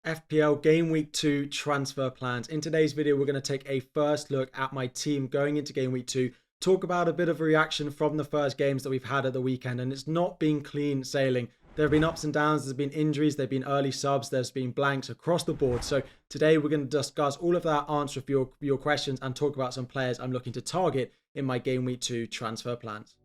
FPL Game Week 2 transfer plans. In today's video, we're going to take a first look at my team going into Game Week 2, talk about a bit of a reaction from the first games that we've had at the weekend, and it's not been clean sailing. There have been ups and downs, there's been injuries, there have been early subs, there's been blanks across the board. So today we're going to discuss all of that, answer for your questions, and talk about some players I'm looking to target in my Game Week 2 transfer plans.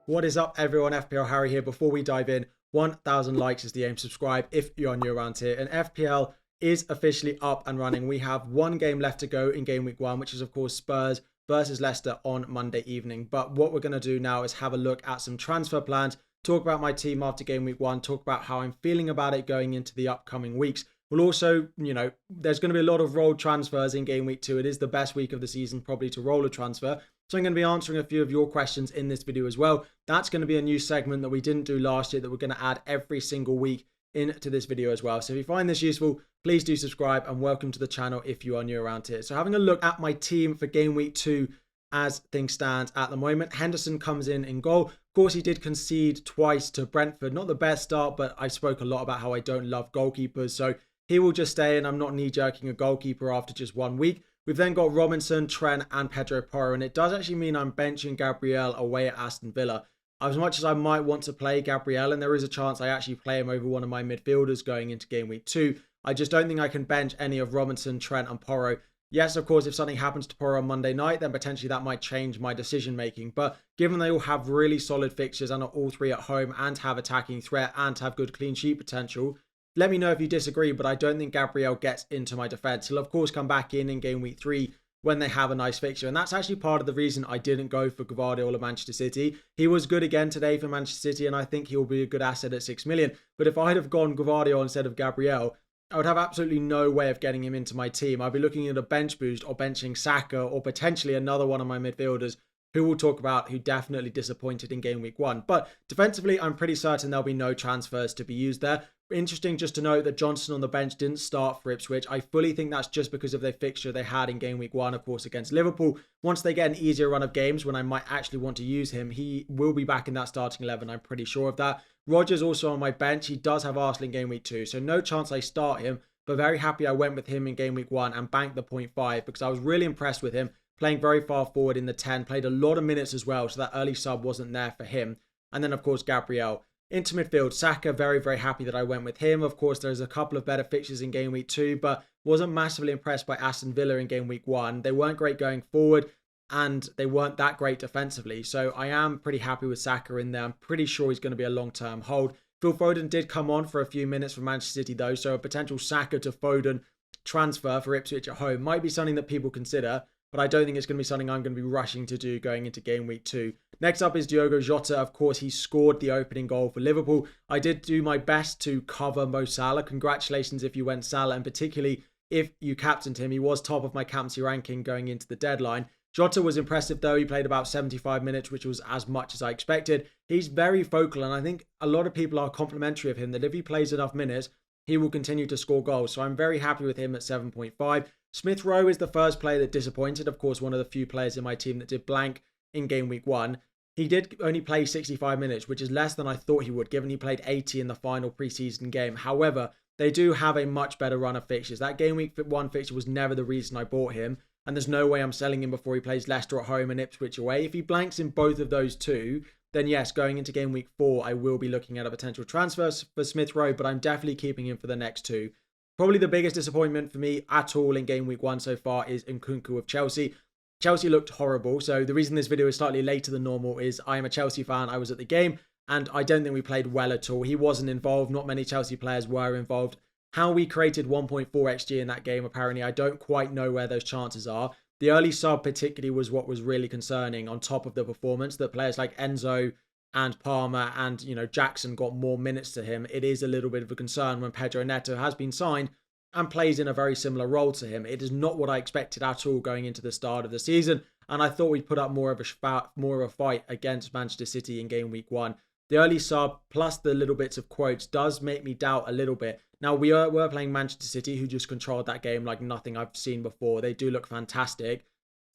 What is up, everyone? FPL Harry here. Before we dive in, 1,000 likes is the aim. Subscribe if you're new around here. And FPL is officially up and running. We have one game left to go in Game Week 1, which is, of course, Spurs versus Leicester on Monday evening. But what we're going to do now is have a look at some transfer plans, talk about my team after Game Week 1, talk about how I'm feeling about it going into the upcoming weeks. We'll also, there's going to be a lot of rolled transfers in Game Week 2. It is the best week of the season probably to roll a transfer. So I'm going to be answering a few of your questions in this video as well. That's going to be a new segment that we didn't do last year that we're going to add every single week into this video as well. So if you find this useful, please do subscribe and welcome to the channel if you are new around here. So having a look at my team for Game Week 2 as things stand at the moment. Henderson comes in goal. Of course, he did concede twice to Brentford. Not the best start, but I spoke a lot about how I don't love goalkeepers. So he will just stay in. I'm not knee-jerking a goalkeeper after just 1 week. We've then got Robinson, Trent, and Pedro Porro, and it does actually mean I'm benching Gabriel away at Aston Villa. As much as I might want to play Gabriel, and there is a chance I actually play him over one of my midfielders going into Game Week 2, I just don't think I can bench any of Robinson, Trent, and Porro. Yes, of course, if something happens to Porro on Monday night, then potentially that might change my decision-making. But given they all have really solid fixtures and are all three at home and have attacking threat and have good clean sheet potential, let me know if you disagree, but I don't think Gabriel gets into my defence. He'll, of course, come back in Game Week 3 when they have a nice fixture. And that's actually part of the reason I didn't go for Gvardiol or Manchester City. He was good again today for Manchester City, and I think he'll be a good asset at 6 million. But if I'd have gone Gvardiol instead of Gabriel, I would have absolutely no way of getting him into my team. I'd be looking at a bench boost or benching Saka or potentially another one of my midfielders who we'll talk about, who definitely disappointed in Game Week 1. But defensively, I'm pretty certain there'll be no transfers to be used there. Interesting just to note that Johnson on the bench didn't start for Ipswich. I fully think that's just because of their fixture they had in Game Week 1, of course, against Liverpool. Once they get an easier run of games when I might actually want to use him, he will be back in that starting 11. I'm pretty sure of that. Rodgers also on my bench. He does have Arsenal in Game Week 2, so no chance I start him, but very happy I went with him in Game Week 1 and banked the 0.5 because I was really impressed with him. Playing very far forward in the 10, played a lot of minutes as well, so that early sub wasn't there for him. And then, of course, Gabriel. Into midfield, Saka, very, very happy that I went with him. Of course, there's a couple of better fixtures in Game Week 2, but wasn't massively impressed by Aston Villa in Game Week 1. They weren't great going forward, and they weren't that great defensively. So I am pretty happy with Saka in there. I'm pretty sure he's going to be a long-term hold. Phil Foden did come on for a few minutes for Manchester City, though, so a potential Saka to Foden transfer for Ipswich at home might be something that people consider, but I don't think it's going to be something I'm going to be rushing to do going into Game Week 2. Next up is Diogo Jota. Of course, he scored the opening goal for Liverpool. I did do my best to cover Mo Salah. Congratulations if you went Salah, and particularly if you captained him. He was top of my captaincy ranking going into the deadline. Jota was impressive, though. He played about 75 minutes, which was as much as I expected. He's very vocal, and I think a lot of people are complimentary of him, that if he plays enough minutes, he will continue to score goals. So I'm very happy with him at 7.5. Smith Rowe is the first player that disappointed. Of course, one of the few players in my team that did blank in Game Week 1. He did only play 65 minutes, which is less than I thought he would, given he played 80 in the final preseason game. However, they do have a much better run of fixtures. That Game Week 1 fixture was never the reason I bought him, and there's no way I'm selling him before he plays Leicester at home and Ipswich away. If he blanks in both of those two, then yes, going into Game Week 4, I will be looking at a potential transfer for Smith Rowe, but I'm definitely keeping him for the next two. Probably the biggest disappointment for me at all in Game Week 1 so far is Nkunku of Chelsea. Chelsea looked horrible, so the reason this video is slightly later than normal is I am a Chelsea fan, I was at the game, and I don't think we played well at all. He wasn't involved, not many Chelsea players were involved. How we created 1.4 XG in that game, apparently, I don't quite know where those chances are. The early sub particularly was what was really concerning, on top of the performance, that players like Enzo and Palmer and, Jackson got more minutes to him. It is a little bit of a concern when Pedro Neto has been signed and plays in a very similar role to him. It is not what I expected at all going into the start of the season, and I thought we'd put up more of a fight against Manchester City in Game Week 1. The early sub plus the little bits of quotes does make me doubt a little bit. Now, we were playing Manchester City, who just controlled that game like nothing I've seen before. They do look fantastic.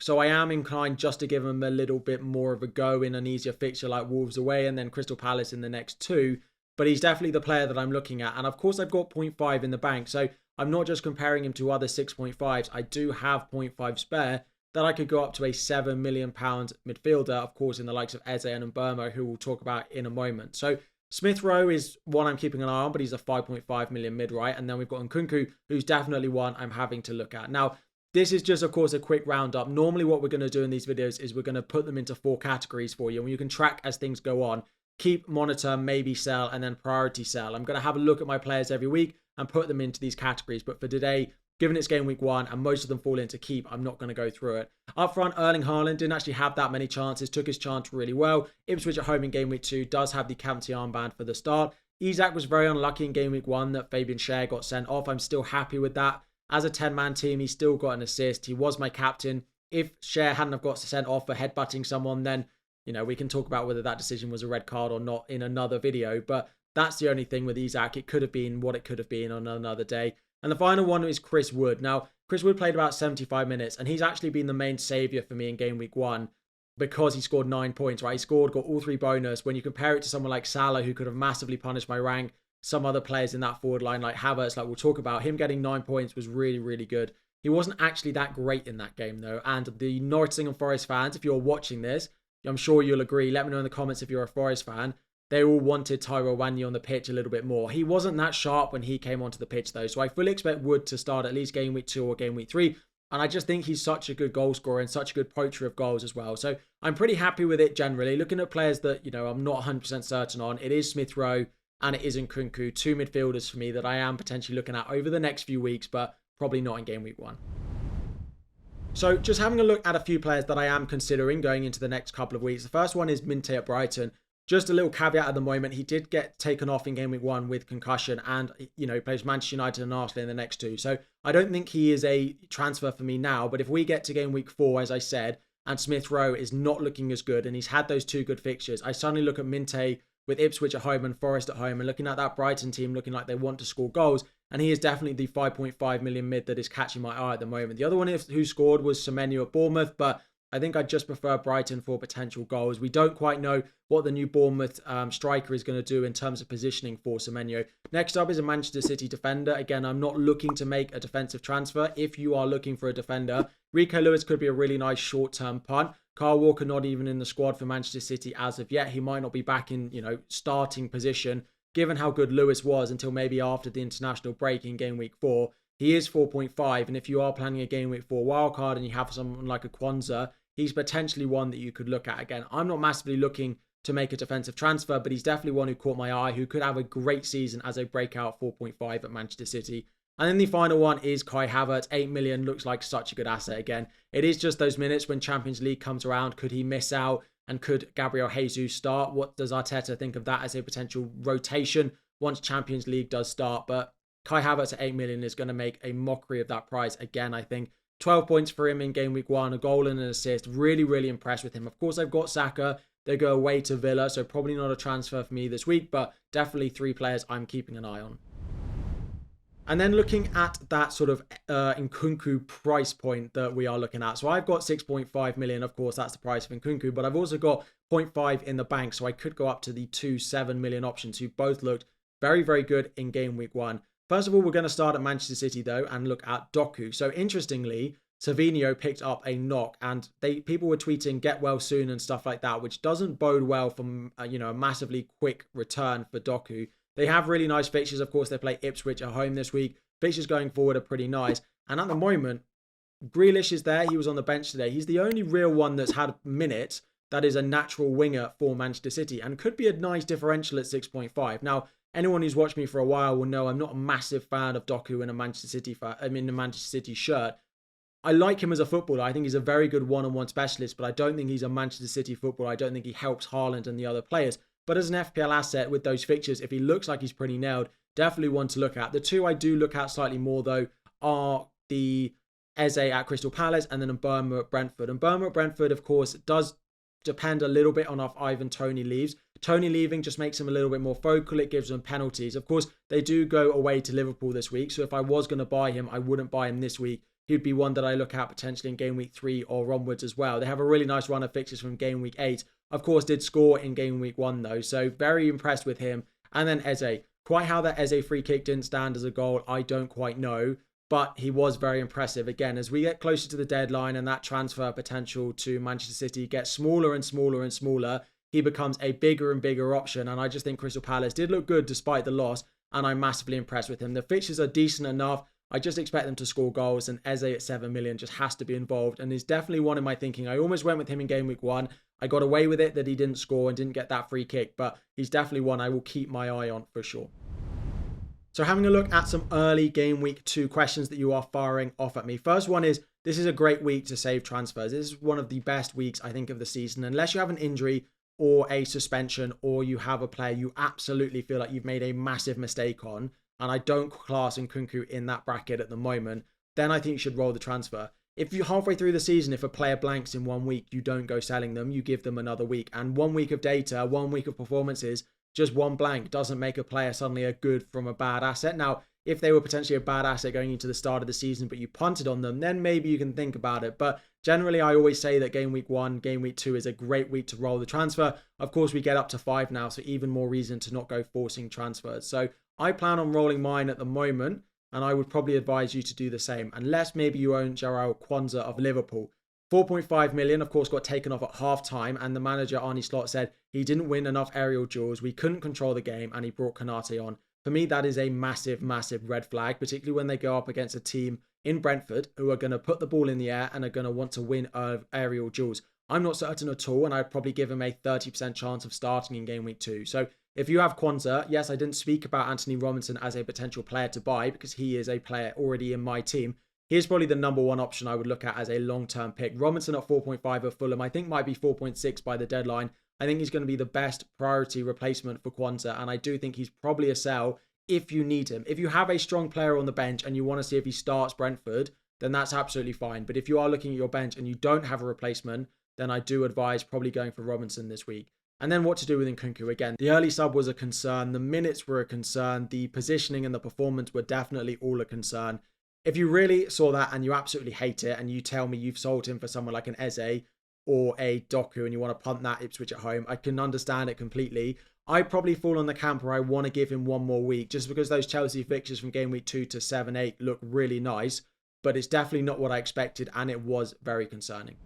So I am inclined just to give him a little bit more of a go in an easier fixture like Wolves away and then Crystal Palace in the next two. But he's definitely the player that I'm looking at. And of course, I've got 0.5 in the bank. So I'm not just comparing him to other 6.5s. I do have 0.5 spare that I could go up to a £7 million midfielder, of course, in the likes of Eze and Mbeumo, who we'll talk about in a moment. So Smith Rowe is one I'm keeping an eye on, but he's a 5.5 million mid, right? And then we've got Nkunku, who's definitely one I'm having to look at. Now, this is just, of course, a quick roundup. Normally, what we're going to do in these videos is we're going to put them into 4 categories for you, and you can track as things go on. Keep, monitor, maybe sell, and then priority sell. I'm going to have a look at my players every week and put them into these categories. But for today, given it's game week 1 and most of them fall into keep, I'm not going to go through it. Up front, Erling Haaland didn't actually have that many chances, took his chance really well. Ipswich at home in game week 2 does have the captaincy armband for the start. Isak was very unlucky in game week 1 that Fabian Schär got sent off. I'm still happy with that. As a 10-man team, he still got an assist. He was my captain. If Schär hadn't have got sent off for headbutting someone, then, you know, we can talk about whether that decision was a red card or not in another video. But that's the only thing with Isak. It could have been what it could have been on another day. And the final one is Chris Wood. Now, Chris Wood played about 75 minutes, and he's actually been the main saviour for me in game week 1 because he scored 9 points, right? He scored, got all 3 bonus. When you compare it to someone like Salah, who could have massively punished my rank, some other players in that forward line like Havertz, like we'll talk about, him getting 9 points was really, really good. He wasn't actually that great in that game, though. And the Nottingham Forest fans, if you're watching this, I'm sure you'll agree. Let me know in the comments if you're a Forest fan. They all wanted Tyrell Wanye on the pitch a little bit more. He wasn't that sharp when he came onto the pitch, though. So I fully expect Wood to start at least game week 2 or game week 3. And I just think he's such a good goal scorer and such a good poacher of goals as well. So I'm pretty happy with it generally. Looking at players that, you know, I'm not 100% certain on. It is Smith Rowe and it is Nkunku. 2 midfielders for me that I am potentially looking at over the next few weeks, but probably not in game week 1. So just having a look at a few players that I am considering going into the next couple of weeks. The first one is Minte at Brighton. Just a little caveat at the moment, he did get taken off in game week 1 with concussion and, you know, he plays Manchester United and Arsenal in the next 2. So I don't think he is a transfer for me now, but if we get to game week 4, as I said, and Smith Rowe is not looking as good and he's had those 2 good fixtures, I suddenly look at Minte with Ipswich at home and Forest at home and looking at that Brighton team looking like they want to score goals, and he is definitely the 5.5 million mid that is catching my eye at the moment. The other one who scored was Semenyo at Bournemouth, but I think I just prefer Brighton for potential goals. We don't quite know what the new Bournemouth striker is going to do in terms of positioning for Semenyo. Next up is a Manchester City defender. Again, I'm not looking to make a defensive transfer. If you are looking for a defender, Rico Lewis could be a really nice short-term punt. Kyle Walker not even in the squad for Manchester City as of yet. He might not be back in, you know, starting position, given how good Lewis was until maybe after the international break in game week 4. He is 4.5, and if you are planning a game week 4 wildcard and you have someone like a Kwanzaa, he's potentially one that you could look at. Again, I'm not massively looking to make a defensive transfer, but he's definitely one who caught my eye, who could have a great season as a breakout 4.5 at Manchester City. And then the final one is Kai Havertz. 8 million looks like such a good asset again. It is just those minutes when Champions League comes around. Could he miss out? And could Gabriel Jesus start? What does Arteta think of that as a potential rotation once Champions League does start? But Kai Havertz at 8 million is going to make a mockery of that price again, I think. 12 points for him in game week 1, a goal and an assist. Really, really impressed with him. Of course, I've got Saka. They go away to Villa, so probably not a transfer for me this week, but definitely 3 players I'm keeping an eye on. And then looking at that sort of Nkunku price point that we are looking at. So I've got 6.5 million. Of course, that's the price of Nkunku, but I've also got 0.5 in the bank. So I could go up to the 2.7 million options, who both looked very, very good in game week 1. First of all, we're going to start at Manchester City, though, and look at Doku. So interestingly, Savinho picked up a knock, and people were tweeting "get well soon" and stuff like that, which doesn't bode well for a massively quick return for Doku. They have really nice fixtures. Of course, they play Ipswich at home this week. Fixtures going forward are pretty nice. And at the moment, Grealish is there. He was on the bench today. He's the only real one that's had minutes that is a natural winger for Manchester City and could be a nice differential at 6.5. Now, anyone who's watched me for a while will know I'm not a massive fan of Doku in a Manchester City shirt. I like him as a footballer. I think he's a very good one-on-one specialist, but I don't think he's a Manchester City footballer. I don't think he helps Haaland and the other players. But as an FPL asset with those fixtures, if he looks like he's pretty nailed, definitely one to look at. The 2 I do look at slightly more, though, are the Eze at Crystal Palace and then Mbeumo at Brentford. And Mbeumo at Brentford, of course, does depend a little bit on if Ivan Toney leaves. Toney leaving just makes him a little bit more focal. It gives them penalties. Of course, they do go away to Liverpool this week. So if I was going to buy him, I wouldn't buy him this week he'd be one that I look at potentially in game week 3 or onwards as well. They have a really nice run of fixtures from game week 8. Of course, did score in game week 1 though, so very impressed with him. And then Eze. Quite how that Eze free kick didn't stand as a goal, I don't quite know. But he was very impressive. Again, as we get closer to the deadline and that transfer potential to Manchester City gets smaller and smaller and smaller, he becomes a bigger and bigger option. And I just think Crystal Palace did look good despite the loss. And I'm massively impressed with him. The fixtures are decent enough. I just expect them to score goals. And Eze at 7 million just has to be involved. And is definitely one in my thinking. I almost went with him in game week 1. I got away with it that he didn't score and didn't get that free kick. But he's definitely one I will keep my eye on for sure. So having a look at some early game week 2 questions that you are firing off at me. First one is, this is a great week to save transfers. This is one of the best weeks, I think, of the season. Unless you have an injury or a suspension or you have a player you absolutely feel like you've made a massive mistake on, and I don't class Nkunku in that bracket at the moment, then I think you should roll the transfer. If you're halfway through the season, if a player blanks in 1 week, you don't go selling them, you give them another week. And 1 week of data, 1 week of performances, just one blank doesn't make a player suddenly a good from a bad asset. Now, if they were potentially a bad asset going into the start of the season, but you punted on them, then maybe you can think about it. But generally, I always say that game week 1, game week 2 is a great week to roll the transfer. Of course, we get up to 5 now, so even more reason to not go forcing transfers. So I plan on rolling mine at the moment, and I would probably advise you to do the same, unless maybe you own Jarrell Quansah of Liverpool. 4.5 million, of course, got taken off at half time, and the manager, Arne Slot, said he didn't win enough aerial duels, we couldn't control the game, and he brought Konate on. For me, that is a massive, massive red flag, particularly when they go up against a team in Brentford who are going to put the ball in the air and are going to want to win aerial duels. I'm not certain at all, and I'd probably give him a 30% chance of starting in game week 2. So if you have Quansah, yes, I didn't speak about Anthony Robinson as a potential player to buy because he is a player already in my team. Here's probably the number 1 option I would look at as a long-term pick. Robinson at 4.5 of Fulham, I think might be 4.6 by the deadline. I think he's going to be the best priority replacement for Quansah, and I do think he's probably a sell if you need him. If you have a strong player on the bench and you want to see if he starts Brentford, then that's absolutely fine. But if you are looking at your bench and you don't have a replacement, then I do advise probably going for Robinson this week. And then what to do with Nkunku. Again, the early sub was a concern. The minutes were a concern. The positioning and the performance were definitely all a concern. If you really saw that and you absolutely hate it and you tell me you've sold him for someone like an Eze or a Doku and you want to punt that Ipswich at home, I can understand it completely. I probably fall on the camp where I want to give him 1 more week just because those Chelsea fixtures from game week 2 to 7-8 look really nice, but it's definitely not what I expected and it was very concerning.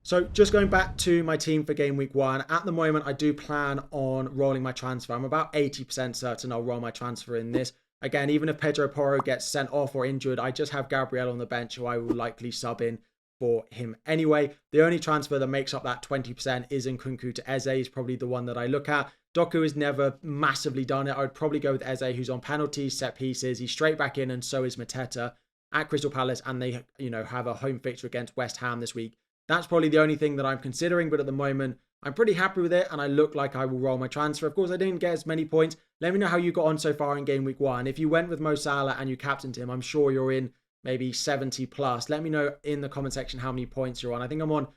So just going back to my team for game week 1, at the moment I do plan on rolling my transfer. I'm about 80% certain I'll roll my transfer in this. Again, even if Pedro Porro gets sent off or injured, I just have Gabriel on the bench who I will likely sub in for him anyway. The only transfer that makes up that 20% is Nkunku to Eze, is probably the one that I look at. Doku has never massively done it. I would probably go with Eze, who's on penalties, set pieces. He's straight back in, and so is Mateta at Crystal Palace, and they, have a home fixture against West Ham this week. That's probably the only thing that I'm considering, but at the moment, I'm pretty happy with it, and I look like I will roll my transfer. Of course, I didn't get as many points. Let me know how you got on so far in game week 1. If you went with Mo Salah and you captained him, I'm sure you're in maybe 70 plus. Let me know in the comment section how many points you're on. I think I'm on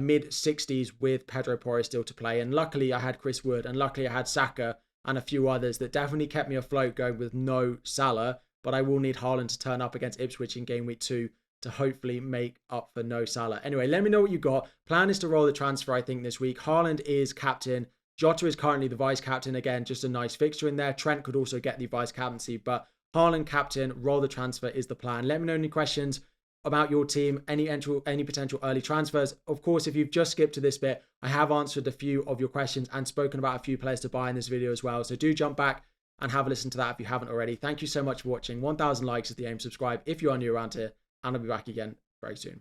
mid-60s with Pedro Porro still to play. And luckily, I had Chris Wood, and luckily I had Saka and a few others that definitely kept me afloat going with no Salah. But I will need Haaland to turn up against Ipswich in game week 2 to hopefully make up for no Salah. Anyway, let me know what you got. Plan is to roll the transfer, I think, this week. Haaland is captain. Jota is currently the vice-captain. Again, just a nice fixture in there. Trent could also get the vice-captaincy, but Haaland captain, roll the transfer is the plan. Let me know any questions about your team, any potential early transfers. Of course, if you've just skipped to this bit, I have answered a few of your questions and spoken about a few players to buy in this video as well. So do jump back and have a listen to that if you haven't already. Thank you so much for watching. 1,000 likes is the aim. Subscribe if you are new around here, and I'll be back again very soon.